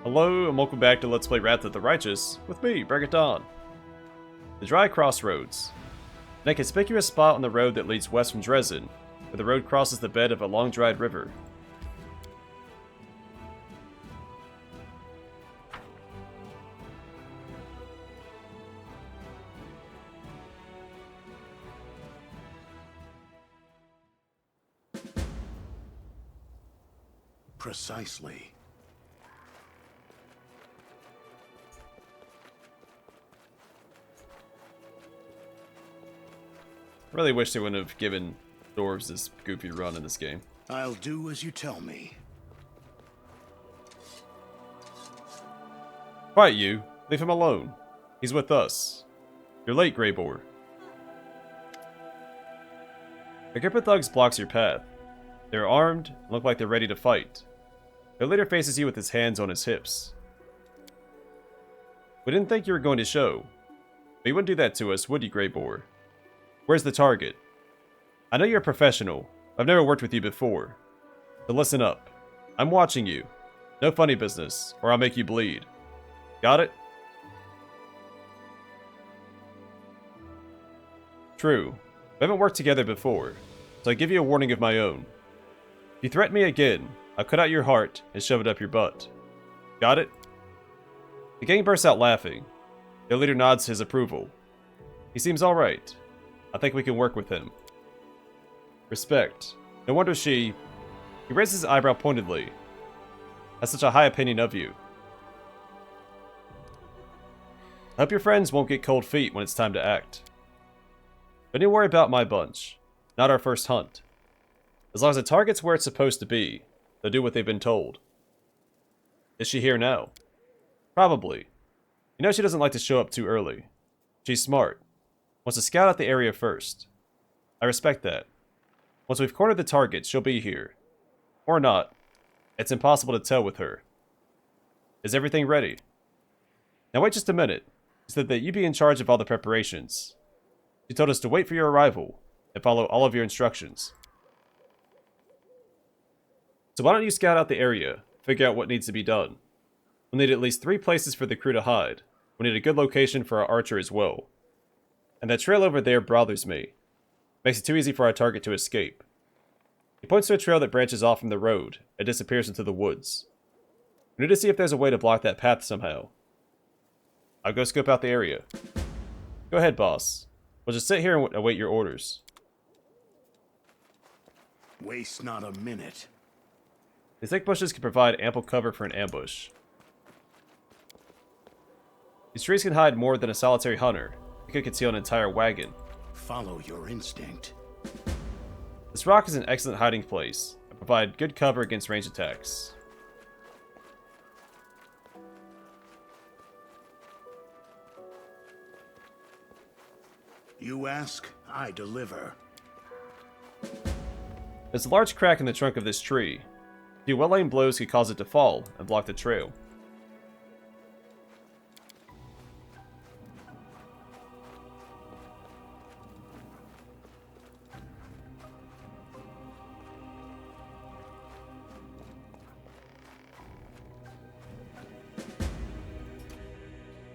Hello and welcome back to Let's Play Wrath of the Righteous with me, Bregaton. The Dry Crossroads. An inconspicuous spot on the road that leads west from Dresden, where the road crosses the bed of a long-dried river. Precisely. I really wish they wouldn't have given dwarves this goofy run in this game. I'll do as you tell me. Quiet you. Leave him alone. He's with us. You're late, Greyboar. A group of thugs blocks your path. They're armed and look like they're ready to fight. Their leader faces you with his hands on his hips. We didn't think you were going to show. But you wouldn't do that to us, would you, Greyboar? Where's the target? I know you're a professional. I've never worked with you before. So listen up. I'm watching you. No funny business, or I'll make you bleed. Got it? True. We haven't worked together before, so I give you a warning of my own. If you threaten me again, I'll cut out your heart and shove it up your butt. Got it? The gang bursts out laughing. Their leader nods his approval. He seems alright. I think we can work with him. Respect. No wonder she... He raises his eyebrow pointedly. Has such a high opinion of you. I hope your friends won't get cold feet when it's time to act. Don't you worry about my bunch. Not our first hunt. As long as the target's where it's supposed to be, they'll do what they've been told. Is she here now? Probably. You know she doesn't like to show up too early. She's smart. Wants to scout out the area first. I respect that. Once we've cornered the target, she'll be here. Or not. It's impossible to tell with her. Is everything ready? Now wait just a minute. She said that you'd be in charge of all the preparations. She told us to wait for your arrival and follow all of your instructions. So why don't you scout out the area, figure out what needs to be done. We'll need at least 3 places for the crew to hide. We need a good location for our archer as well. And that trail over there bothers me. Makes it too easy for our target to escape. He points to a trail that branches off from the road and disappears into the woods. We need to see if there's a way to block that path somehow. I'll go scope out the area. Go ahead, boss. We'll just sit here and await your orders. Waste not a minute. These thick bushes can provide ample cover for an ambush. These trees can hide more than a solitary hunter. It could conceal an entire wagon. Follow your instinct. This rock is an excellent hiding place and provide good cover against range attacks. You ask, I deliver. There's a large crack in the trunk of this tree. A few well-aimed blows could cause it to fall and block the trail.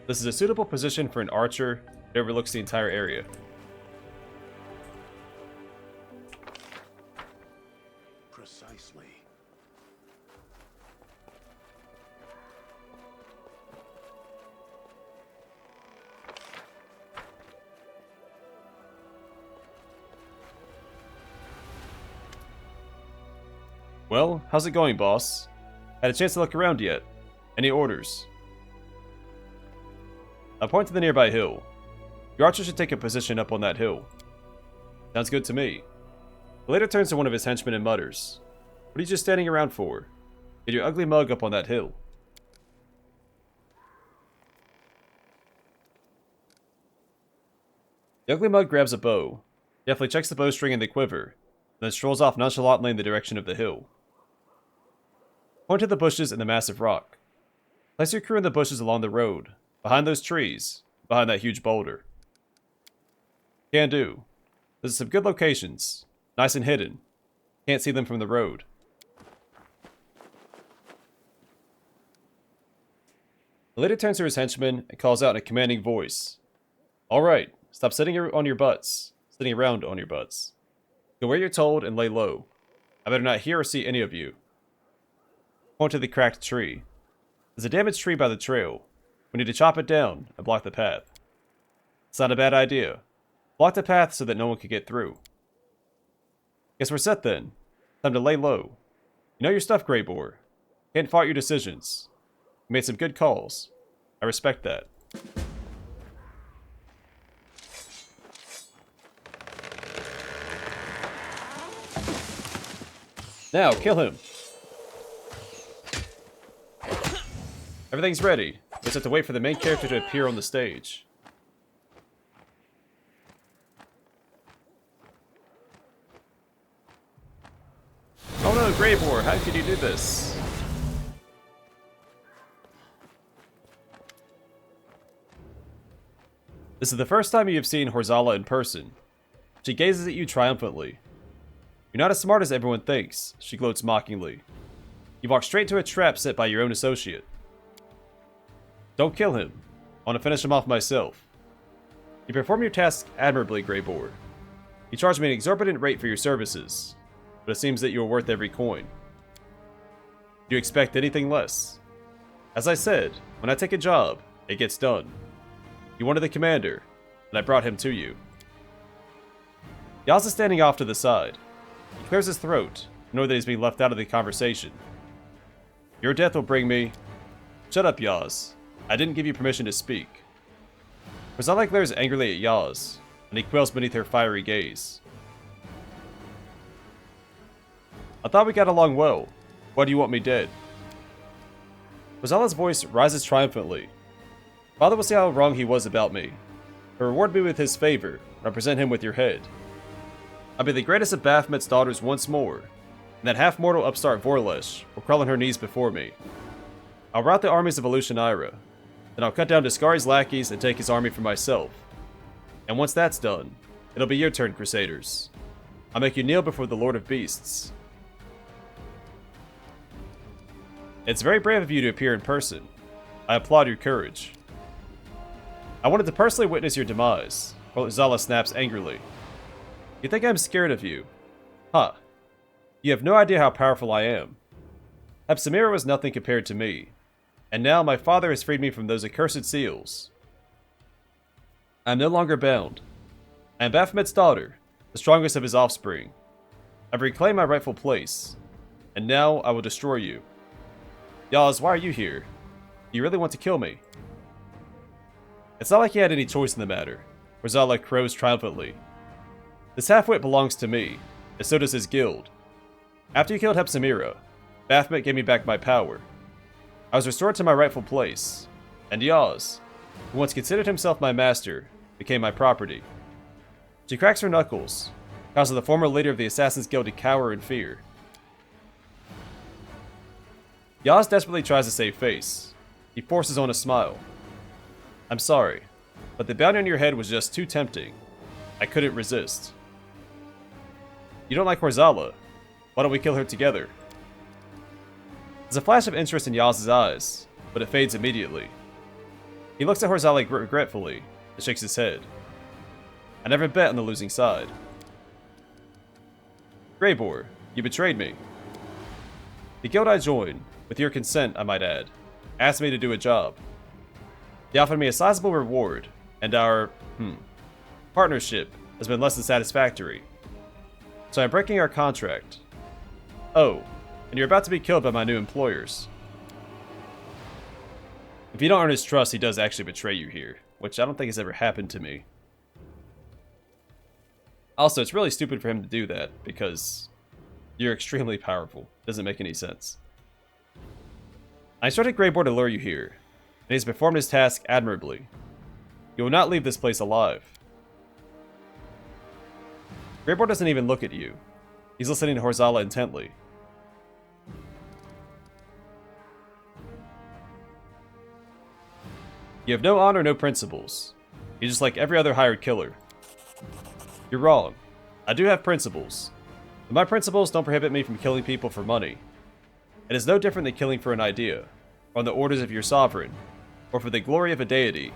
This is a suitable position for an archer that overlooks the entire area. Precisely. Well, how's it going, boss? Had a chance to look around yet? Any orders? I point to the nearby hill. Your archer should take a position up on that hill. Sounds good to me. He later turns to one of his henchmen and mutters, "What are you just standing around for? Get your ugly mug up on that hill." The ugly mug grabs a bow, deftly checks the bowstring in the quiver, then strolls off nonchalantly in the direction of the hill. Point to the bushes and the massive rock. Place your crew in the bushes along the road, behind those trees, behind that huge boulder. Can do. There's some good locations, nice and hidden. Can't see them from the road. The leader turns to his henchman and calls out in a commanding voice. Alright, stop sitting around on your butts. Go where you're told and lay low. I better not hear or see any of you. Point to the cracked tree. There's a damaged tree by the trail. We need to chop it down and block the path. It's not a bad idea. Block the path so that no one can get through. Guess we're set then. Time to lay low. You know your stuff, Grey Boar. Can't fault your decisions. You made some good calls. I respect that. Now, kill him. Everything's ready. We just have to wait for the main character to appear on the stage. Oh no, Grey Boar, how could you do this? This is the first time you have seen Horzala in person. She gazes at you triumphantly. You're not as smart as everyone thinks, she gloats mockingly. You walk straight to a trap set by your own associate. Don't kill him. I want to finish him off myself. You perform your task admirably, Grey Boar. You charge me an exorbitant rate for your services, but it seems that you are worth every coin. Do you expect anything less? As I said, when I take a job, it gets done. You wanted the commander, and I brought him to you. Yaz is standing off to the side. He clears his throat, knowing that he's being left out of the conversation. Your death will bring me... Shut up, Yaz. I didn't give you permission to speak. Horzala glares angrily at Yaz, and he quails beneath her fiery gaze. I thought we got along well. Why do you want me dead? Horzala's voice rises triumphantly. Father will see how wrong he was about me. But reward me with his favor, and I'll present him with your head. I'll be the greatest of Baphomet's daughters once more, and that half-mortal upstart Vorlesh will crawl on her knees before me. I'll rout the armies of Elushanira, then I'll cut down Discari's lackeys and take his army for myself. And once that's done, it'll be your turn, Crusaders. I'll make you kneel before the Lord of Beasts. It's very brave of you to appear in person. I applaud your courage. I wanted to personally witness your demise, Horzala snaps angrily. You think I'm scared of you? Huh. You have no idea how powerful I am. Hepsamira was nothing compared to me, and now my father has freed me from those accursed seals. I am no longer bound. I am Baphomet's daughter, the strongest of his offspring. I've reclaimed my rightful place, and now I will destroy you. Yaz, why are you here? Do you really want to kill me? It's not like he had any choice in the matter. Horzala crows triumphantly. This half-wit belongs to me, and so does his guild. After you killed Hepsamira, Baphomet gave me back my power. I was restored to my rightful place, and Yaz, who once considered himself my master, became my property. She cracks her knuckles, causing the former leader of the Assassin's Guild to cower in fear. Yaz desperately tries to save face. He forces on a smile. I'm sorry, but the bounty on your head was just too tempting. I couldn't resist. You don't like Horzala. Why don't we kill her together? There's a flash of interest in Yaz's eyes, but it fades immediately. He looks at Horzala regretfully and shakes his head. I never bet on the losing side. Grey Boar, you betrayed me. The guild I joined, with your consent I might add, asked me to do a job. They offered me a sizable reward, and our, partnership has been less than satisfactory. So I'm breaking our contract. Oh, and you're about to be killed by my new employers. If you don't earn his trust, he does actually betray you here, which I don't think has ever happened to me. Also, it's really stupid for him to do that, because you're extremely powerful. Doesn't make any sense. I instructed Grey Boar to lure you here, and he's performed his task admirably. You will not leave this place alive. Grey Boar doesn't even look at you. He's listening to Horzala intently. You have no honor, no principles. You're just like every other hired killer. You're wrong. I do have principles. But my principles don't prohibit me from killing people for money. It is no different than killing for an idea, or on the orders of your sovereign. or for the glory of a deity,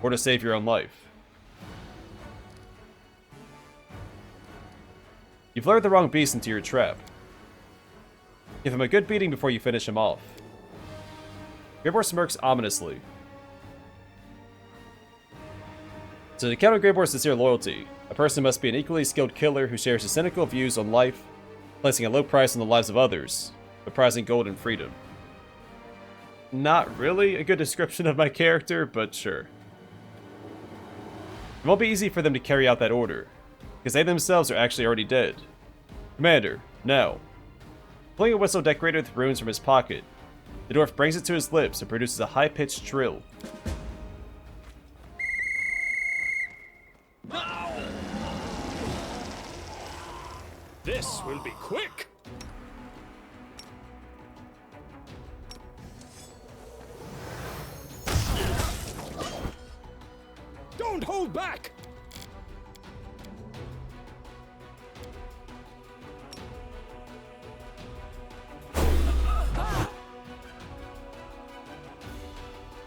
or to save your own life. You've lured the wrong beast into your trap. Give him a good beating before you finish him off. Greybor smirks ominously. To counter Greybor's sincere loyalty, a person must be an equally skilled killer who shares his cynical views on life, placing a low price on the lives of others, but prizing gold and freedom. Not really a good description of my character, but sure. It won't be easy for them to carry out that order, because they themselves are actually already dead. Commander, now. Pulling a whistle decorated with runes from his pocket, the dwarf brings it to his lips and produces a high-pitched trill. This will be quick! Don't hold back!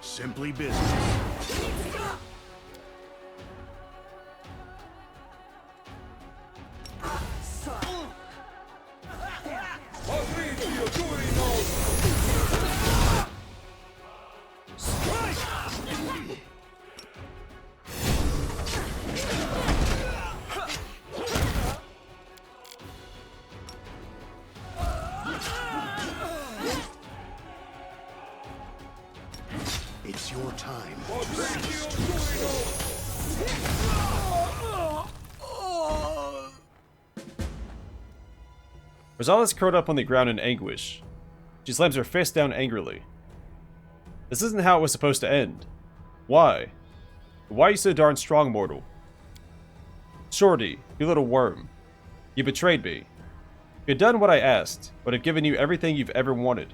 Simply business. It's your time. Rosala's curled up on the ground in anguish. She slams her fist down angrily. This isn't how it was supposed to end. Why? Why are you so darn strong, mortal? Shorty, you little worm. You betrayed me. You had done what I asked, but have given you everything you've ever wanted.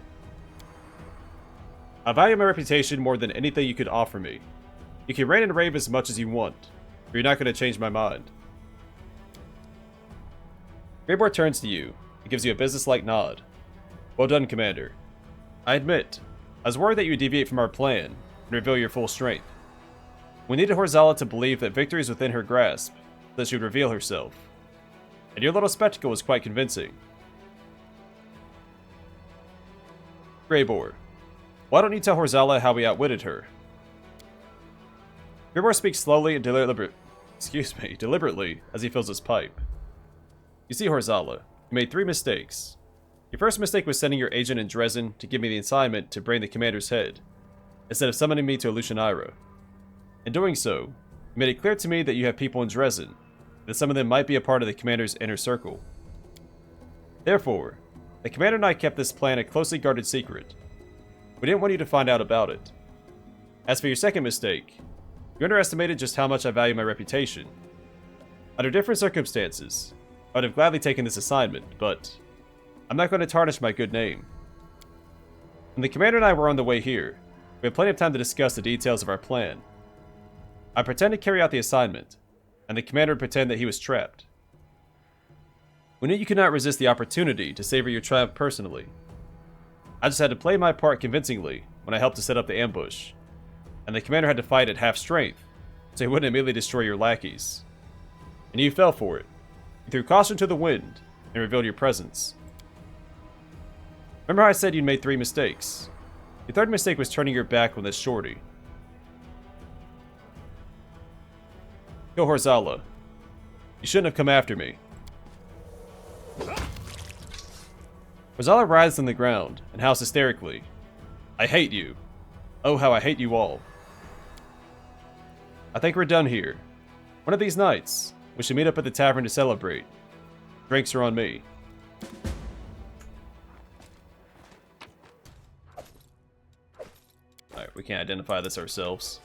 I value my reputation more than anything you could offer me. You can rant and rave as much as you want, but you're not going to change my mind. Greybor turns to you and gives you a businesslike nod. Well done, Commander. I admit, I was worried that you would deviate from our plan and reveal your full strength. We needed Horzala to believe that victory is within her grasp, so that she would reveal herself. And your little spectacle was quite convincing. Greybor, why don't you tell Horzala how we outwitted her? Greybor speaks slowly and deliberately as he fills his pipe. You see, Horzala, you made 3 mistakes. Your first mistake was sending your agent in Dresden to give me the assignment to bring the commander's head, instead of summoning me to Lucianaira. In doing so, you made it clear to me that you have people in Dresden, and that some of them might be a part of the commander's inner circle. Therefore, the commander and I kept this plan a closely guarded secret. We didn't want you to find out about it. As for your second mistake, you underestimated just how much I value my reputation. Under different circumstances, I would have gladly taken this assignment, but I'm not going to tarnish my good name. When the commander and I were on the way here, we had plenty of time to discuss the details of our plan. I pretended to carry out the assignment, and the commander would pretend that he was trapped. We knew you could not resist the opportunity to savor your triumph personally. I just had to play my part convincingly when I helped to set up the ambush, and the commander had to fight at half strength, so he wouldn't immediately destroy your lackeys. And you fell for it. You threw caution to the wind, and revealed your presence. Remember how I said you'd made 3 mistakes? Your third mistake was turning your back on this shorty. Kill Horzala. You shouldn't have come after me. Horzala writhes on the ground and howls hysterically. I hate you. Oh, how I hate you all. I think we're done here. One of these nights, we should meet up at the tavern to celebrate. Drinks are on me. Alright, we can't identify this ourselves.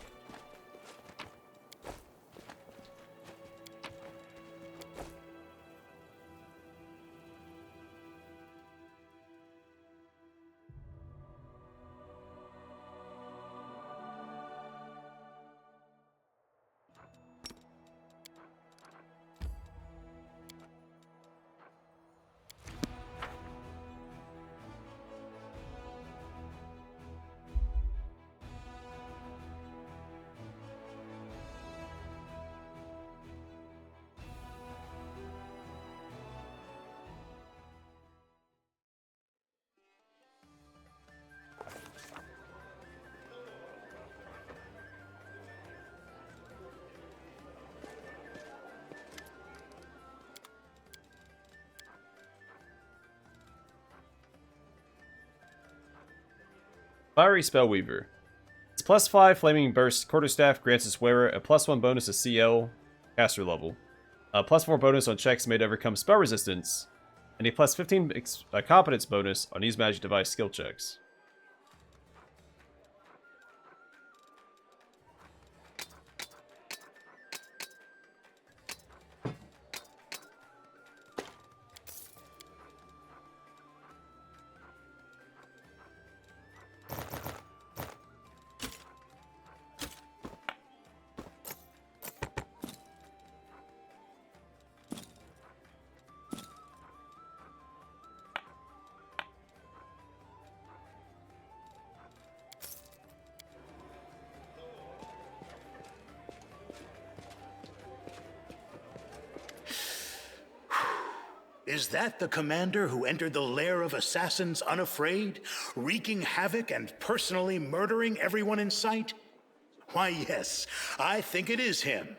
Fiery Spellweaver. Its +5 Flaming Burst Quarterstaff grants its wearer a +1 bonus to CL caster level, a +4 bonus on checks made to overcome spell resistance, and a +15 competence bonus on Use Magic Device skill checks. Is that the commander who entered the lair of assassins unafraid, wreaking havoc and personally murdering everyone in sight? Why, yes, I think it is him.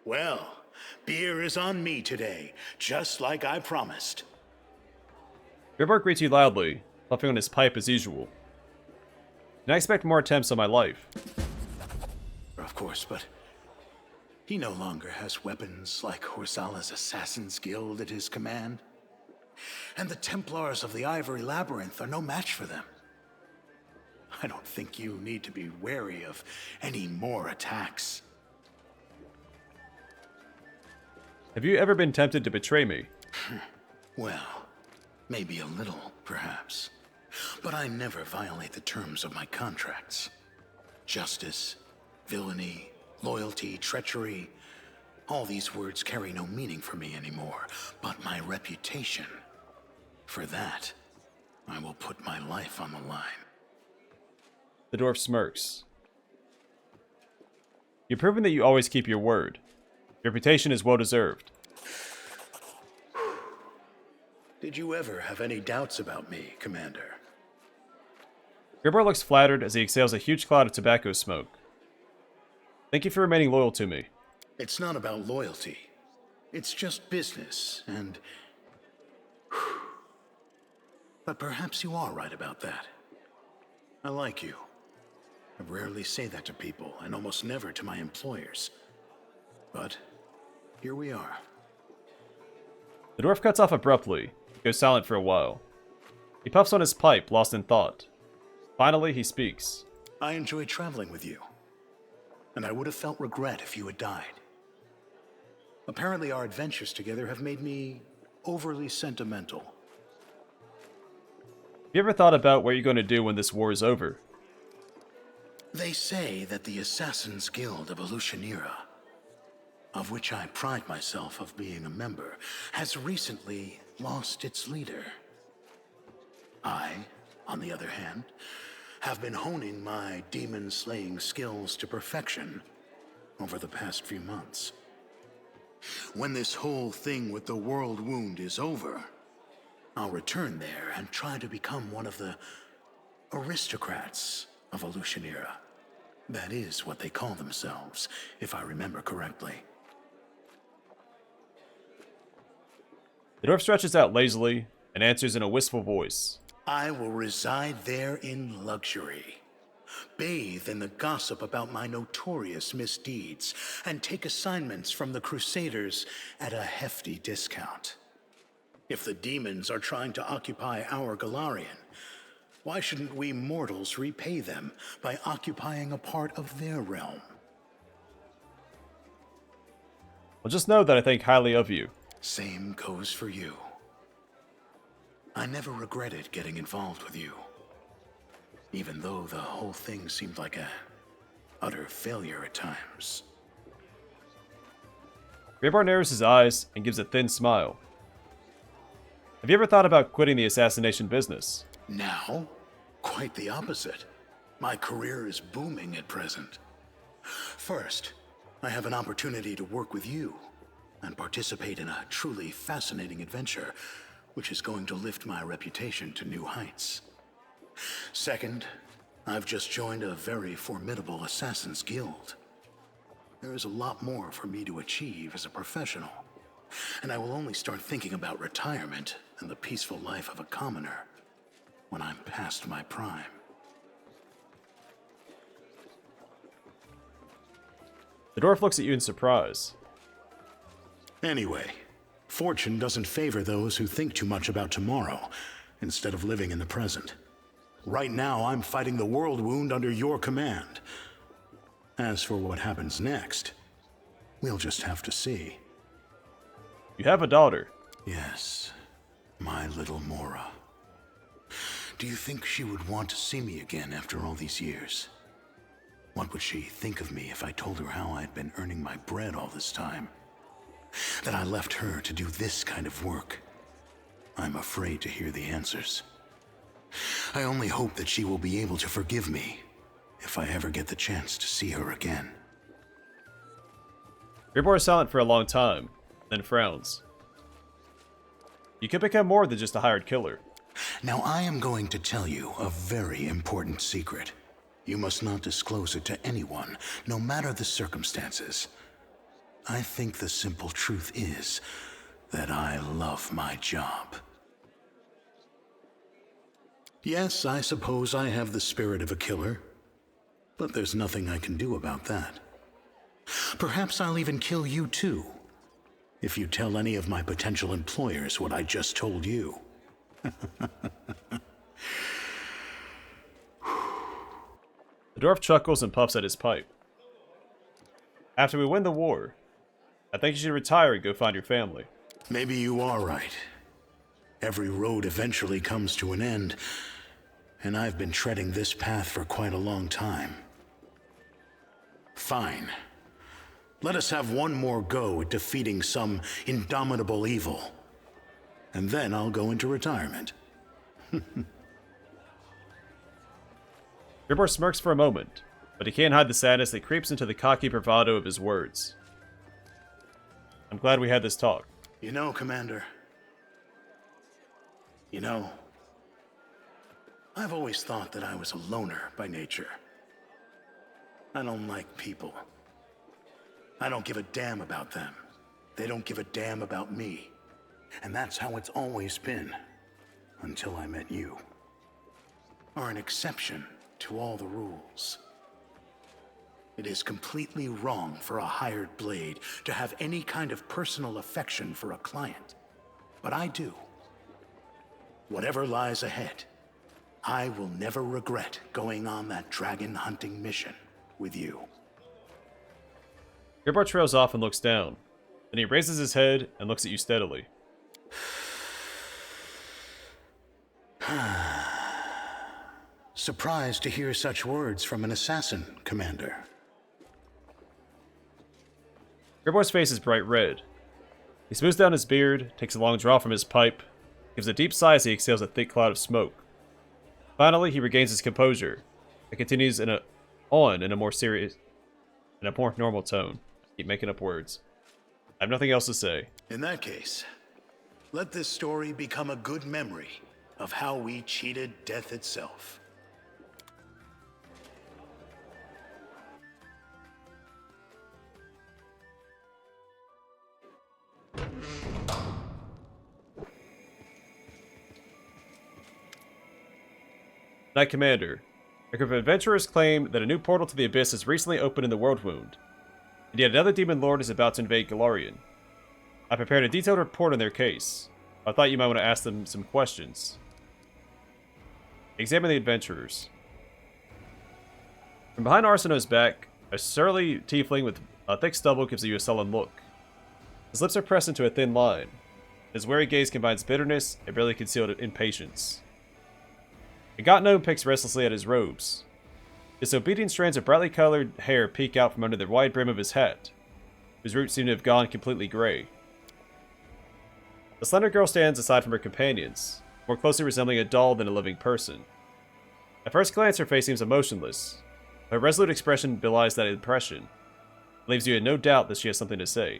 Well, beer is on me today, just like I promised. Embark greets you loudly, puffing on his pipe as usual. And I expect more attempts on my life. Of course, but he no longer has weapons like Horsala's Assassin's Guild at his command. And the Templars of the Ivory Labyrinth are no match for them. I don't think you need to be wary of any more attacks. Have you ever been tempted to betray me? Well, maybe a little, perhaps. But I never violate the terms of my contracts. Justice, villainy, loyalty, treachery, all these words carry no meaning for me anymore. But my reputation, for that, I will put my life on the line. The dwarf smirks. You've proven that you always keep your word. Your reputation is well deserved. Did you ever have any doubts about me, Commander? Gribbar looks flattered as he exhales a huge cloud of tobacco smoke. Thank you for remaining loyal to me. It's not about loyalty. It's just business, and... But perhaps you are right about that. I like you. I rarely say that to people, and almost never to my employers. But here we are. The dwarf cuts off abruptly, goes silent for a while. He puffs on his pipe, lost in thought. Finally, he speaks. I enjoy traveling with you, and I would have felt regret if you had died. Apparently, our adventures together have made me overly sentimental. Have you ever thought about what you're going to do when this war is over? They say that the Assassin's Guild of Evolutionira, of which I pride myself of being a member, has recently lost its leader. I, on the other hand, have been honing my demon-slaying skills to perfection over the past few months. When this whole thing with the world wound is over, I'll return there and try to become one of the aristocrats of Evolutionira. That is what they call themselves, if I remember correctly. The dwarf stretches out lazily and answers in a wistful voice. I will reside there in luxury, bathe in the gossip about my notorious misdeeds, and take assignments from the Crusaders at a hefty discount. If the demons are trying to occupy our Galarian, why shouldn't we mortals repay them by occupying a part of their realm? Well, just know that I think highly of you. Same goes for you. I never regretted getting involved with you, even though the whole thing seemed like a utter failure at times. Gribbar narrows his eyes and gives a thin smile. Have you ever thought about quitting the assassination business? Now, quite the opposite. My career is booming at present. First, I have an opportunity to work with you and participate in a truly fascinating adventure, which is going to lift my reputation to new heights. Second, I've just joined a very formidable Assassin's Guild. There is a lot more for me to achieve as a professional, and I will only start thinking about retirement and the peaceful life of a commoner when I'm past my prime. The dwarf looks at you in surprise. Anyway, fortune doesn't favor those who think too much about tomorrow instead of living in the present. Right now, I'm fighting the world wound under your command. As for what happens next, we'll just have to see. You have a daughter. Yes, my little Mora. Do you think she would want to see me again after all these years? What would she think of me if I told her how I'd been earning my bread all this time? That I left her to do this kind of work? I'm afraid to hear the answers. I only hope that she will be able to forgive me if I ever get the chance to see her again. Gribor is silent for a long time, then frowns. You could become more than just a hired killer. Now I am going to tell you a very important secret. You must not disclose it to anyone, no matter the circumstances. I think the simple truth is that I love my job. Yes, I suppose I have the spirit of a killer, but there's nothing I can do about that. Perhaps I'll even kill you too, if you tell any of my potential employers what I just told you. The dwarf chuckles and puffs at his pipe. After we win the war, I think you should retire and go find your family. Maybe you are right. Every road eventually comes to an end, and I've been treading this path for quite a long time. Fine. Let us have one more go at defeating some indomitable evil. And then I'll go into retirement. Gribor smirks for a moment, but he can't hide the sadness that creeps into the cocky bravado of his words. I'm glad we had this talk. You know, Commander. You know, I've always thought that I was a loner by nature. I don't like people. I don't give a damn about them. They don't give a damn about me. And that's how it's always been, until I met you. Are an exception to all the rules. It is completely wrong for a hired blade to have any kind of personal affection for a client. But I do. Whatever lies ahead, I will never regret going on that dragon hunting mission with you. Gribor trails off and looks down. Then he raises his head and looks at you steadily. Surprised to hear such words from an assassin, Commander. Gribor's face is bright red. He smooths down his beard, takes a long draw from his pipe, gives a deep sigh as he exhales a thick cloud of smoke. Finally, he regains his composure and continues in a more normal tone. I keep making up words. I have nothing else to say. In that case, let this story become a good memory of how we cheated death itself. Knight Commander, a group of adventurers claim that a new portal to the Abyss has recently opened in the World Wound, and yet another demon lord is about to invade Golarion. I prepared a detailed report on their case. I thought you might want to ask them some questions. Examine the adventurers. From behind Arsinoe's back, a surly tiefling with a thick stubble gives you a sullen look. His lips are pressed into a thin line. His wary gaze combines bitterness and barely concealed impatience. A gaunt gnome picks restlessly at his robes. Disobedient strands of brightly colored hair peek out from under the wide brim of his hat, whose roots seem to have gone completely gray. The slender girl stands aside from her companions, more closely resembling a doll than a living person. At first glance, her face seems emotionless, but her resolute expression belies that impression, leaves you in no doubt that she has something to say.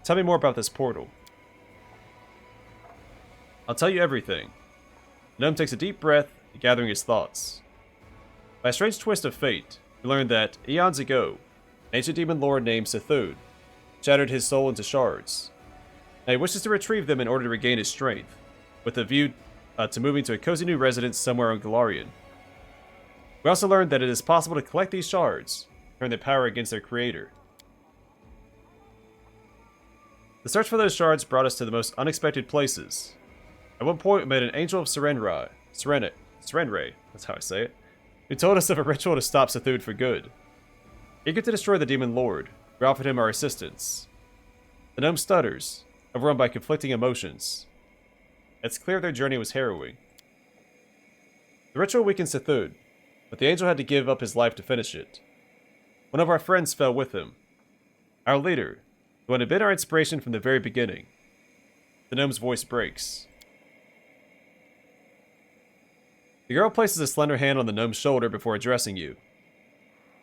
Tell me more about this portal. I'll tell you everything. The gnome takes a deep breath, gathering his thoughts. By a strange twist of fate, we learn that, eons ago, an ancient demon lord named Sethud shattered his soul into shards. Now he wishes to retrieve them in order to regain his strength, with a view to moving to a cozy new residence somewhere on Golarion. We also learned that it is possible to collect these shards, turn their power against their creator. The search for those shards brought us to the most unexpected places. At one point, we met an angel of Serenre, that's how I say it, who told us of a ritual to stop Sethud for good. Eager to destroy the Demon Lord, we offered him our assistance. The gnome stutters, overrun by conflicting emotions. It's clear their journey was harrowing. The ritual weakened Sethud, but the angel had to give up his life to finish it. One of our friends fell with him. Our leader, the one who had been our inspiration from the very beginning. The gnome's voice breaks. The girl places a slender hand on the gnome's shoulder before addressing you.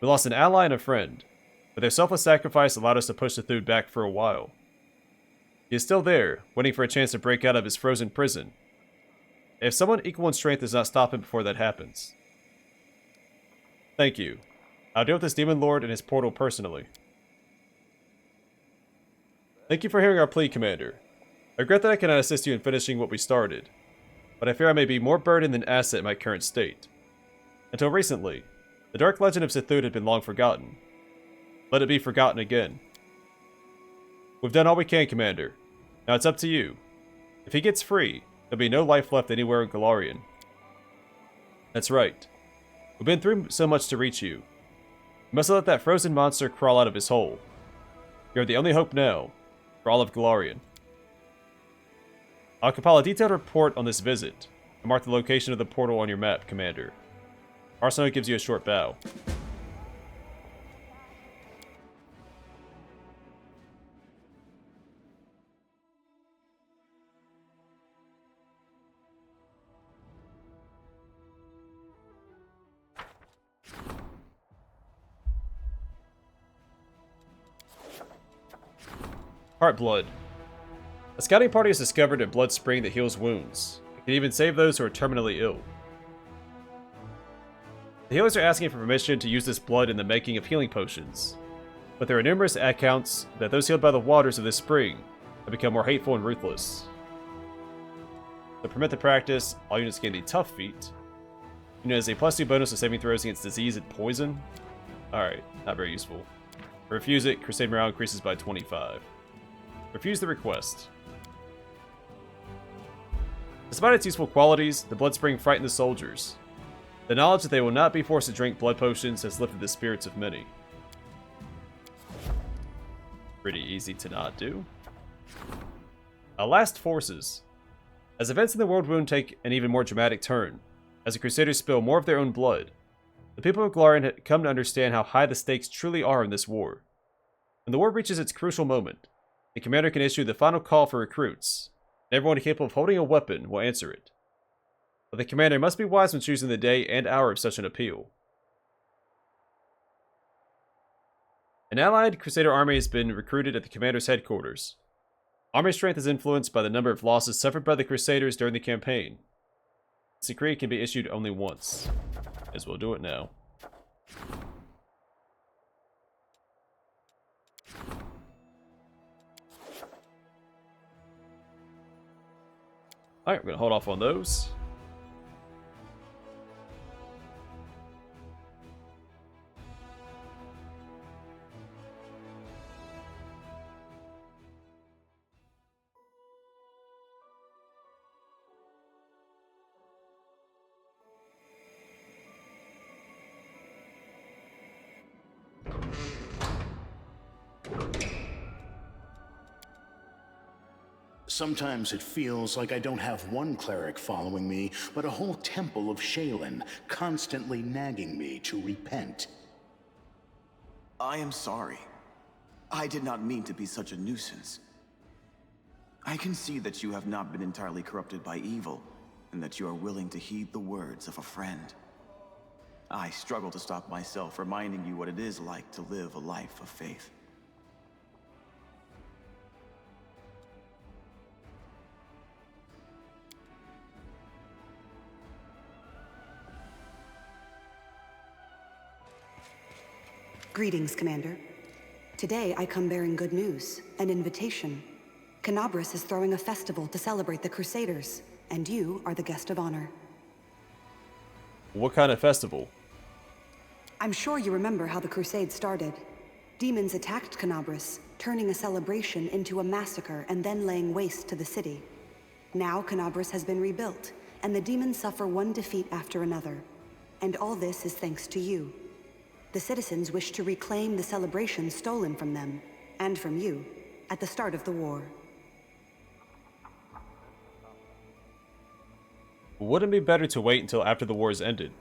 We lost an ally and a friend, but their selfless sacrifice allowed us to push Sethud back for a while. He is still there, waiting for a chance to break out of his frozen prison. If someone equal in strength does not stop him before that happens. Thank you. I'll deal with this Demon Lord and his portal personally. Thank you for hearing our plea, Commander. I regret that I cannot assist you in finishing what we started, but I fear I may be more burden than asset in my current state. Until recently, the dark legend of Sethud had been long forgotten. Let it be forgotten again. We've done all we can, Commander. Now it's up to you. If he gets free, there'll be no life left anywhere in Golarion. That's right. We've been through so much to reach you. We must let that frozen monster crawl out of his hole. You're the only hope now, for all of Golarion. I'll compile a detailed report on this visit, and mark the location of the portal on your map, Commander. Arsenault gives you a short bow. Heartblood. A scouting party has discovered a blood spring that heals wounds. It can even save those who are terminally ill. The healers are asking for permission to use this blood in the making of healing potions, but there are numerous accounts that those healed by the waters of this spring have become more hateful and ruthless. To permit the practice, all units gain a tough feat. Unit has a +2 bonus to saving throws against disease and poison. Alright, not very useful. Refuse it, Crusade morale increases by 25. Refuse the request. Despite its useful qualities, the blood spring frightened the soldiers. The knowledge that they will not be forced to drink blood potions has lifted the spirits of many. Pretty easy to not do. Last forces. As events in the World Wound take an even more dramatic turn, as the Crusaders spill more of their own blood, the people of Golarion have come to understand how high the stakes truly are in this war. When the war reaches its crucial moment, the commander can issue the final call for recruits, and everyone capable of holding a weapon will answer it. But the commander must be wise when choosing the day and hour of such an appeal. An allied Crusader army has been recruited at the commander's headquarters. Army strength is influenced by the number of losses suffered by the Crusaders during the campaign. This decree can be issued only once, as we'll do it now. Alright, we're going to hold off on those. Sometimes it feels like I don't have one cleric following me, but a whole temple of Shaylin constantly nagging me to repent. I am sorry. I did not mean to be such a nuisance. I can see that you have not been entirely corrupted by evil, and that you are willing to heed the words of a friend. I struggle to stop myself reminding you what it is like to live a life of faith. Greetings, Commander. Today I come bearing good news, an invitation. Canabras is throwing a festival to celebrate the Crusaders, and you are the guest of honor. What kind of festival? I'm sure you remember how the Crusade started. Demons attacked Canabras, turning a celebration into a massacre and then laying waste to the city. Now Canabras has been rebuilt, and the demons suffer one defeat after another. And all this is thanks to you. The citizens wish to reclaim the celebration stolen from them, and from you, at the start of the war. Wouldn't it be better to wait until after the war's ended?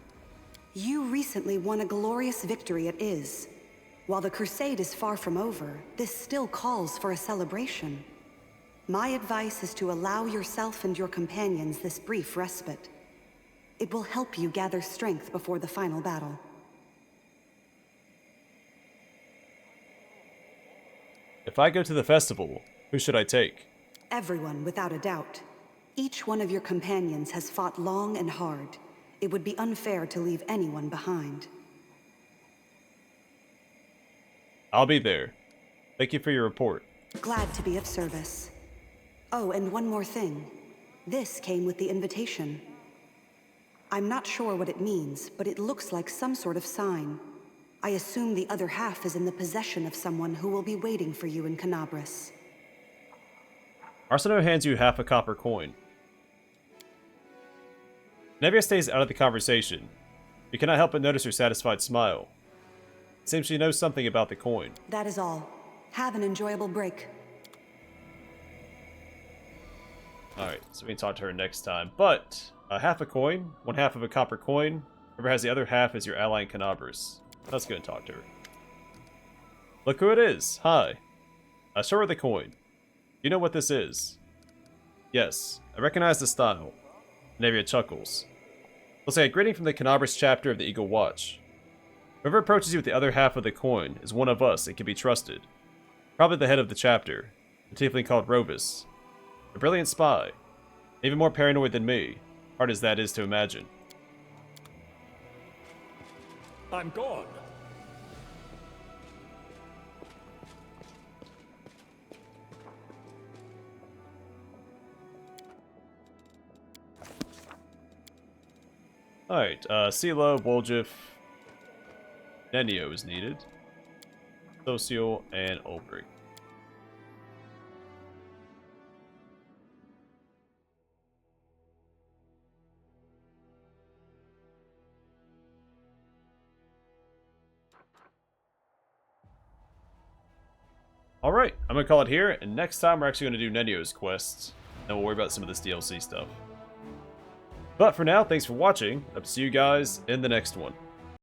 You recently won a glorious victory at Iz. While the Crusade is far from over, this still calls for a celebration. My advice is to allow yourself and your companions this brief respite. It will help you gather strength before the final battle. If I go to the festival, who should I take? Everyone, without a doubt. Each one of your companions has fought long and hard. It would be unfair to leave anyone behind. I'll be there. Thank you for your report. Glad to be of service. Oh, and one more thing. This came with the invitation. I'm not sure what it means, but it looks like some sort of sign. I assume the other half is in the possession of someone who will be waiting for you in Canabras. Arsino hands you half a copper coin. Nevia stays out of the conversation. You cannot help but notice her satisfied smile. It seems she knows something about the coin. That is all. Have an enjoyable break. Alright, so we can talk to her next time. But, half a coin, one half of a copper coin. Whoever has the other half is your ally in Canabras. Let's go and talk to her. Look who it is. Hi. Show her the coin. You know what this is? Yes, I recognize the style. Nevia chuckles. We'll say a greeting from the Canabras chapter of the Eagle Watch. Whoever approaches you with the other half of the coin is one of us and can be trusted. Probably the head of the chapter, a tiefling called Rovis. A brilliant spy. Even more paranoid than me, hard as that is to imagine. I'm gone. Alright, Sela, Woljif, Nenio is needed. Social, and Ulbrich. Alright, I'm gonna call it here, and next time we're actually gonna do Nenio's quests. Then we'll worry about some of this DLC stuff. But for now, thanks for watching. I'll see you guys in the next one.